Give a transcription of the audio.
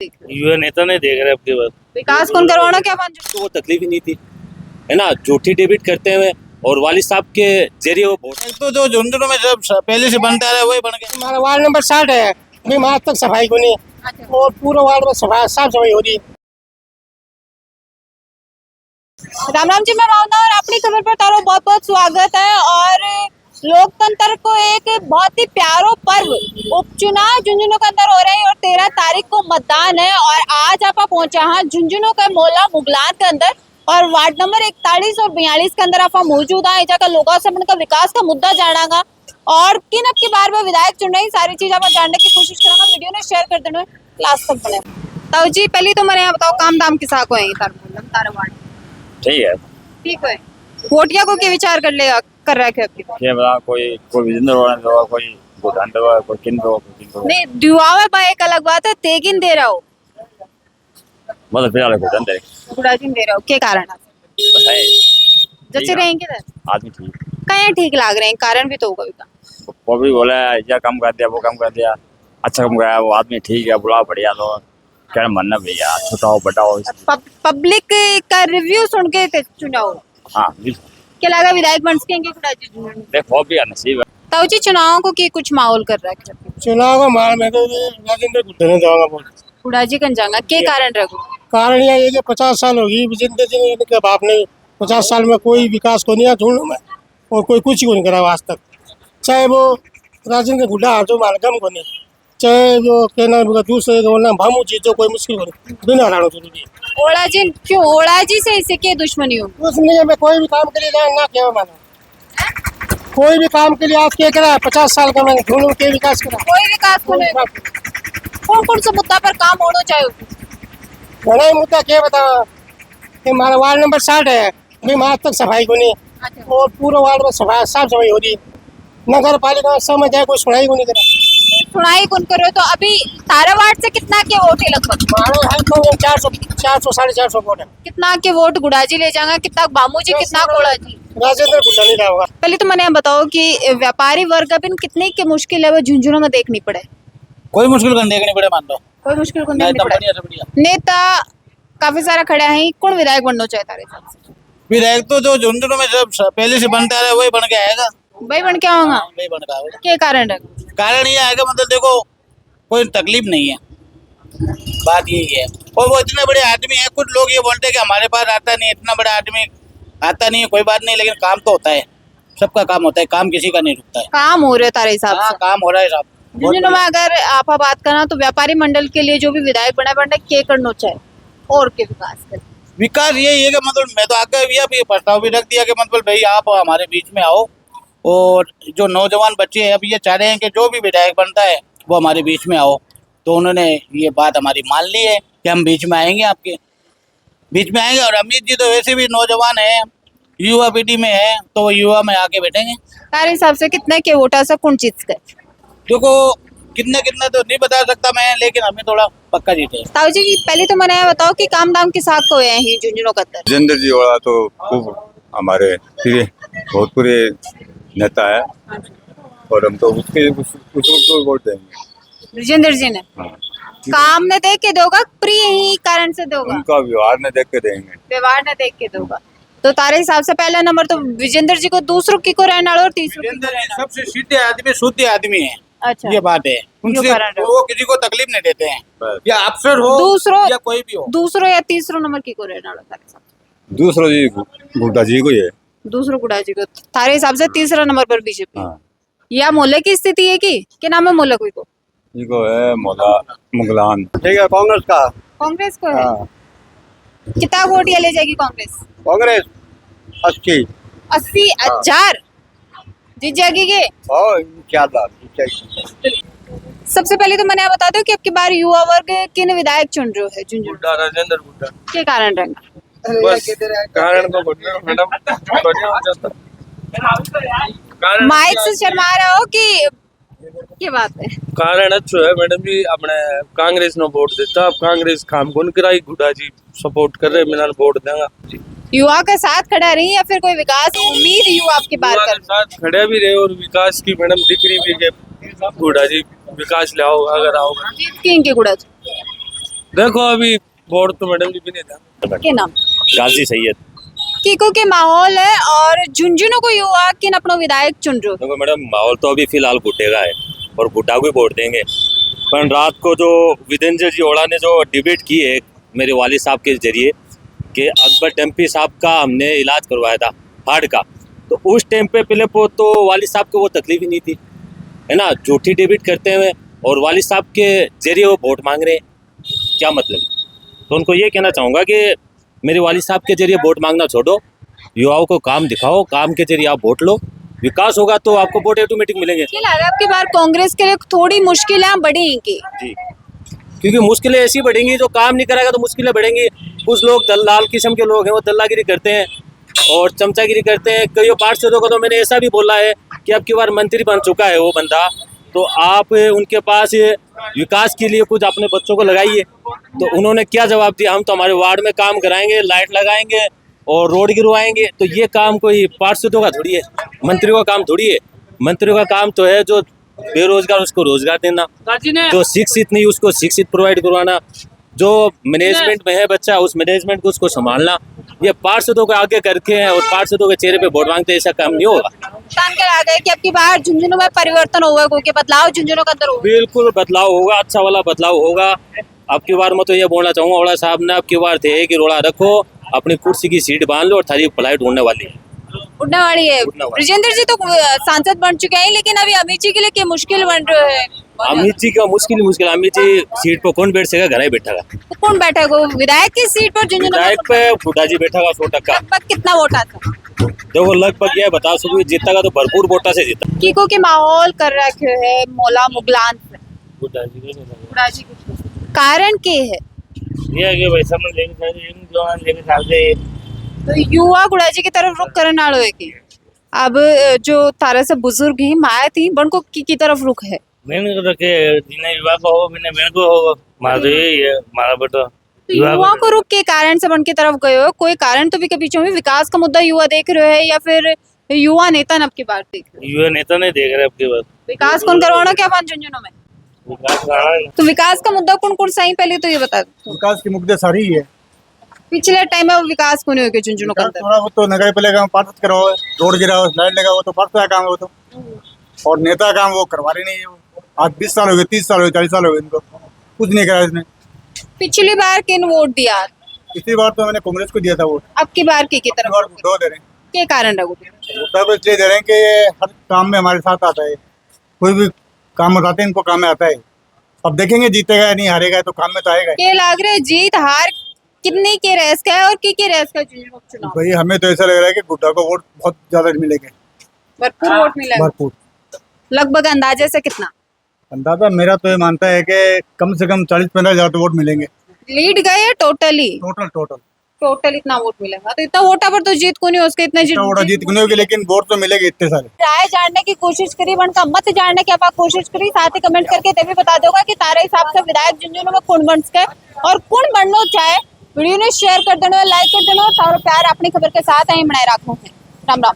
युवा नेता नहीं देख रहे अब की बात। विकास कौन करवाना क्या मान तो वो तकलीफ ही नहीं थी, है ना। झूठी डेबिट करते हुए और वाली साहब के जरिए वो वोट तो जो झुंझुनू में जब पहले से बनता रहा वही बन गया। हमारा वार्ड नंबर 60 है, अभी आज तक सफाई को नहीं, और पूरा वार्ड में साफ सफाई हो रही है। राम राम जी, मैं भावना और अपनी खबर पर तारो बहुत बहुत स्वागत है। और लोकतंत्र को एक बहुत ही प्यारो पर्व उपचुनाव झुंझुनू के अंदर हो रहे हैं और 13 तारीख को मतदान है। और आज आप पहुंचा हाँ झुंझुनू के मोहल्ला मुगलान के अंदर और वार्ड नंबर 41 और 42 के अंदर आप मौजूद है। जगह लोगों से उनका विकास का मुद्दा जानागा और किन अब की बार में विधायक चुन रही सारी चीज आप जानने की कोशिश करूंगा। वीडियो ने शेयर कर देना, क्लास तक बने। तो जी पहले तो मैंने बताओ काम दाम किसा को है तारे वार्ड ठीक है। ठीक है, वोटिया को क्या विचार कर रखे आपकी क्या बता, कोई विजेंद्र वाला दवा, कोई गोदान दवा, कोई किन दवा, कोई किन दवा। नहीं दुआवे बा एक अलग बात है, तेगिन दे रहा हो मतलब फिलहाल गोदान दे गुड़ाजिन दे रहा हो, क्या कारण है? बताए जैसे रहेंगे ना आदमी ठीक कहीं ठीक लाग रहे हैं, कारण भी तो होगा भी का। वो भी बोला ये काम कर दिया, वो काम कर दिया, अच्छा काम कराया, वो आदमी ठीक है, बुला बढ़िया। तो क्या मानना भैया, छोटा हो बड़ा हो। पब्लिक का रिव्यू सुन के चुनाव हाँ क्या लगा विधायक बन सकेंगे गुड़ाजी? देखो भी नसीब है। ताऊ जी चुनाव को की कुछ माहौल कर रहा है? चुनाव का मार में तो राजेंद्र गुड्डे ने जाऊंगा बोल। गुड़ाजी कन जाएगा, के कारण रखो? कारण यह है कि 50 साल होगी जिंदगी के बाप ने 50 साल में कोई विकास को नहीं है झुंझुनू में, और कोई कुछ को नहीं करा आज तक। चाहे वो राजेंद्र गुड्डा जो मालगम को नहीं, चाहे जो कहना दूसरे भामू जी जो कोई मुश्किल को नहीं, बिना हराना जरूरी है। ओलाजी क्यों? ओलाजी से इसे क्या दुश्मनी हो? दुश्मनी में कोई भी काम के लिए जाए ना क्या माना, कोई भी काम के लिए आज क्या करा 50 साल का मैंने झुंझुनू के विकास करा। कोई विकास को नहीं। कौन कौन से मुद्दा पर काम होना चाहिए? बड़ा मुद्दा क्या बताओ कि हमारा वार्ड नंबर 60 है, अभी आज तक सफाई को नहीं, और पूरा वार्ड में साफ सफाई हो रही है। नगर पालिका समय जाए कोई सुनाई को नहीं करा। सुनाई कौन करो? तो अभी तारा वार्ड से कितना के वोट है? लगभग 400 साढ़े 400 वोट है। कितना के वोट गुड़ाजी ले जाएगा, कितना बामू जी, कितना कोड़ाजी? राजेंद्र गुड्डा नहीं होगा। पहले तो मैंने बताओ कि व्यापारी वर्ग अभी कितने की मुश्किल है वो झुंझुनू में देखनी पड़े? कोई मुश्किल कर देखनी पड़े, मान लो कोई मुश्किल को नहीं, देखनी पड़े। बढ़िया। नेता काफी सारा खड़ा है, कौन विधायक बनना चाहे तारे हिसाब से? विधायक तो जो झुंझुनू में जब पहले से बनता रहा वही बन के आएगा। भाई बन क्या होगा? वही बन के आएगा। क्या कारण है? कारण ये आएगा, मतलब देखो कोई तकलीफ नहीं है, बात यही है। और वो इतने बड़े आदमी है, कुछ लोग ये बोलते हैं कि हमारे पास आता नहीं, इतना बड़ा आदमी आता नहीं है, कोई बात नहीं, लेकिन काम तो होता है, सबका काम होता है, काम किसी का नहीं रुकता है। काम हो रहे है तारे हिसाब हाँ, से? काम हो रहा है साहब। झुंझुनू में अगर आप बात करना तो व्यापारी मंडल के लिए जो भी विधायक बना क्या करना चाहे और के विकास कर? विकास यही है कि मतलब मैं तो आगे भी प्रस्ताव भी रख दिया कि मतलब भाई आप हमारे बीच में आओ, और जो नौजवान बच्चे हैं अब ये चाह रहे हैं कि जो भी विधायक बनता है वो हमारे बीच में आओ। तो उन्होंने ये बात हमारी मान ली है कि हम बीच में आएंगे, आपके बीच में आएंगे। और अमित जी तो वैसे भी नौजवान है, युवा पीढ़ी में है, तो वो युवा में आके बैठेंगे। तारे हिसाब से कितने के वोट है कौन चीज का? देखो कितना तो नहीं बता सकता मैं, लेकिन हमें थोड़ा पक्का जीते। ताऊ जी पहले तो मैंने बताओ कि काम दाम किस हाथ को है झुंझुनू का अंदर? जिंदर जी वाला तो खूब हमारे बहुत पूरे नेता है, और हम तो उसको वोट देंगे। विजेंद्र जी ने हाँ। काम ने देख के दोगा, प्रिय ही कारण से दोगा? उनका व्यवहार ने देख के देंगे। व्यवहार ने देख के दोगा। तो तारे हिसाब से पहला नंबर तो विजेंद्र जी को, दूसरों की को रहना और तीसरों सबसे सीधे आदमी, शुद्ध आदमी है। अच्छा, ये बात है, उनसे वो किसी को तकलीफ नहीं देते हैं, या अफसर हो दूसरों या कोई भी हो। दूसरों या तीसरों नंबर की को रहना तारे हिसाब से? दूसरा जी गुड्डा जी को, ये दूसरों गुड़ा जी को तारे हिसाब से तीसरा नंबर पर बीजेपी। हाँ। या मोहल्ले की स्थिति है कि क्या नाम है मोहल्ला कोई को? इनको है मोला मुगलान। ठीक है, कांग्रेस का। कांग्रेस को है। कितना वोट ये ले जाएगी कांग्रेस? कांग्रेस 80,000 जीत जाएगी के? सबसे पहले तो मैंने बता दो कि अब की बार युवा वर्ग किन विधायक चुन रहे है झुंझुनू? राजेंद्र गुड्डा। क्या कारण रहेगा? बस कारण तो मैडम कारण माइक से शर्मा रहे हो कि क्या बात है? कारण अच्छो है मैडम जी, अपने कांग्रेस ने वोट देता, अब कांग्रेस काम कौन कराई, गुड्डा जी सपोर्ट कर रहे, मैंने वोट देगा। युवा के साथ खड़ा रही या फिर कोई विकास उम्मीद युवा आपकी बात कर? साथ खड़े भी रहे और विकास की मैडम दिख रही भी, गुड्डा जी विकास ले आओ अगर आओगे। जीत की इनके गुड़ा जी देखो अभी वोट तो मैडम जी भी नहीं था। के नाम गाजी सैयद। कीको के माहौल है और झुंझुनू को युवा किन अपनो विधायक चुन रो। देखो मैडम, माहौल तो अभी फिलहाल भुट्टे का है और भुट्टा को ही वोट देंगे। पर रात को जो विदेंद्र जी ओड़ा ने जो डिबेट की है मेरे वालिद साहब के जरिए कि अकबर टेम्पी साहब का हमने इलाज करवाया था हार्ट का, तो उस टाइम पे पहले तो वालिद साहब को वो तकलीफ ही नहीं थी, है ना। झूठी डिबेट करते हुए और वालिद साहब के जरिए वो वोट मांग रहे हैं, क्या मतलब। तो उनको ये कहना चाहूँगा कि मेरे वालिद साहब के जरिए वोट मांगना छोड़ो, युवाओं को काम दिखाओ, काम के जरिए आप वोट लो, विकास होगा तो आपको वोट ऑटोमेटिक मिलेंगे। क्या लग रहा है आपकी बार कांग्रेस के लिए थोड़ी मुश्किलें बढ़ी हैं कि जी, क्योंकि मुश्किलें ऐसी बढ़ेंगी, जो काम नहीं करेगा तो मुश्किलें बढ़ेंगी। कुछ लोग दलाल किस्म के लोग हैं, वो दल्लागिरी करते हैं और चमचागिरी करते हैं। कई पार्षदों को तो मैंने ऐसा भी बोला है कि अब की बार मंत्री बन चुका है वो बंदा, तो आप उनके पास विकास के लिए कुछ अपने बच्चों को लगाइए। तो उन्होंने क्या जवाब दिया, हम तो हमारे वार्ड में काम कराएंगे, लाइट लगाएंगे और रोड गिरवाएंगे। तो ये काम कोई पार्षदों का थोड़ी है, मंत्रियों का काम थोड़ी है। मंत्रियों का काम तो है जो बेरोजगार उसको रोजगार देना, जो शिक्षित नहीं उसको शिक्षित प्रोवाइड करवाना, जो मैनेजमेंट में है बच्चा उस मैनेजमेंट को उसको संभालना। ये पार्षदों को आगे करके और पार्षदों के चेहरे पे वोट मांगते ऐसा काम नहीं होगा। कान के आ गए कि अब की बार झुंझुनू में परिवर्तन होगा, क्योंकि बदलाव झुंझुनू के अंदर होगा। बिल्कुल बदलाव होगा, अच्छा वाला बदलाव होगा। अब की बार मैं तो ये बोलना चाहूंगा, ओड़ा साहब ने अब की बार थे कि रोड़ा रखो, अपनी कुर्सी की सीट बांध लो और थारी फ्लाइट उड़ने वाली है। उड़ने वाली है। ब्रिजेंद्र जी तो सांसद बन चुके हैं, लेकिन अभी अमित जी के लिए क्या मुश्किल बन रहा है। अमित जी का मुश्किल अमित जी सीट पर कौन बैठ सकेगा, घर ही बैठेगा। तो कौन बैठेगा विधायक की सीट पर झुंझुनू में? विधायक पे फुटा जी बैठेगा 100%। लगभग कितना वोट आता? देखो लगभग ये बता सकूँ जीतेगा तो भरपूर वोटा से जीता। कीको के माहौल कर रखे है मोला मुगलान से गुडाजी के। कारण के है ये कि भाई समझ लेंगे तो युवा गुडाजी की तरफ रुख करने वालों है कि अब जो तारा से बुजुर्ग ही माया थी बनको की तरफ रुख है। मैंने को रखे जिन्हें विवाह को हो मैंने मेरे को हो मारा तो यही है मारा बेटा। तो युवा को रुख के कारण से बन की तरफ गए हो, कोई कारण तो भी के पीछे में विकास का मुद्दा युवा देख रहे है या फिर युवा नेता न अब की बात देख रहे युवा नेता नहीं देख रहे अब की बात। विकास कौन करवाना क्या बन झुंझुनू में? विकास कराना है। तो विकास का मुद्दा कौन कौन सही पहले तो ये बता दो। विकास के मुद्दे सारी ही है। पिछले टाइम में विकास को नहीं हो गया झुंझुनू का अंदर। थोड़ा वो तो नगर पालिका में पार्षद कराओ, रोड गिराओ, लाइट लगाओ, तो पार्षद का काम है वो तो। और नेता काम वो करवा रही नहीं है। आज 20 साल हो गए, 30 साल हो गए, 40 साल हो गए, इनको कुछ नहीं करा इसने। पिछली बार किन वोट दिया? पिछली बार तो मैंने कांग्रेस को दिया था वोट। अब की बार की तरफ बार दो दे रहे हैं। क्या कारण रहा? वोटा को इसलिए दे रहे हैं कि ये हर काम में हमारे साथ आता है। कोई भी काम बताते हैं इनको काम में आता है। अब देखेंगे जीतेगा या नहीं, हारेगा तो काम में तो आएगा। ये लग रहा है जीत हार कितनी के रेस का है और की रेस का झुंझुनू चुनाव? भाई हमें तो ऐसा लग रहा है कि गुड्डा को वोट बहुत ज्यादा मिलेंगे, भरपूर वोट मिलेगा। भरपूर। लगभग अंदाजे से कितना? अंदाजा मेरा तो ये मानता है कि कम से कम 40-50 हजार तो वोट मिलेंगे। लीड गए या टोटली? टोटल इतना वोट मिलेगा। तो इतना वोटा पर तो जीत को नहीं, उसके इतना जीत नहीं होगी, लेकिन वोट तो मिलेगी इतने सारे। राय जानने की कोशिश करी, बन का मत जानने की आप कोशिश करी, साथ ही कमेंट करके तभी बता दोगा कि तारे हिसाब से विधायक झुंझुनू में कौन बन सके और कौन बनना चाहे। वीडियो ने शेयर कर देना, लाइक कर देना और प्यार अपनी खबर के साथ ही बनाए रखो। राम राम।